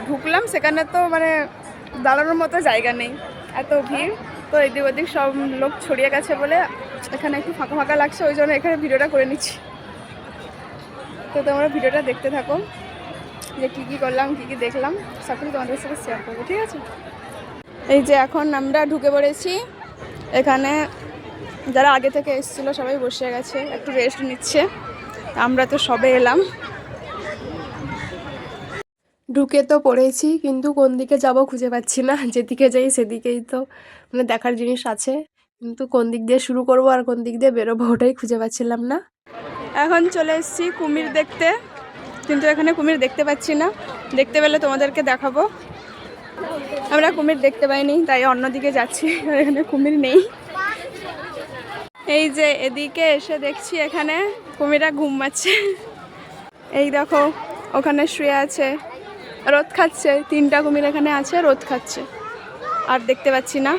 ঢুকলাম সেখানে তো মানে দাঁড়ানোর মতো জায়গা নেই, এত ভিড়। তো এদিক ওদিক সব লোক ছড়িয়ে গেছে বলে এখানে একটু ফাঁকা ফাঁকা লাগছে, ওই জন্য এখানে ভিডিওটা করে নিচ্ছি। তো তোমরা ভিডিওটা দেখতে থাকো, যে কী কী করলাম, কী কী দেখলাম, সব কিছু তোমাদের সাথে শেয়ার করবো, ঠিক আছে? এই যে এখন আমরা ঢুকে পড়েছি এখানে। যারা আগে থেকে এসেছিলো সবাই বসে গেছে, একটু রেস্ট নিচ্ছে। আমরা তো সবে এলাম। ঢুকে তো পড়েছি, কিন্তু কোন দিকে যাব খুঁজে পাচ্ছি না। যেদিকে যাই সেদিকেই তো মানে দেখার জিনিস আছে, কিন্তু কোন দিক দিয়ে শুরু করব আর কোন দিক দিয়ে বেরোবো ওটাই খুঁজে পাচ্ছিলাম না। এখন চলে এসেছি কুমির দেখতে, কিন্তু এখানে কুমির দেখতে পাচ্ছি না। দেখতে পেলে তোমাদেরকে দেখাবো। আমরা কুমির দেখতে পাইনি, তাই অন্যদিকে যাচ্ছি, এখানে কুমির নেই। এই যে এদিকে এসে দেখছি এখানে কুমিরা ঘুমাচ্ছে। এই দেখো ওখানে শুয়ে আছে, রোদ খাচ্ছে। 3টা কুমির এখানে আছে, রোদ খাচ্ছে। আর দেখতে পাচ্ছি না।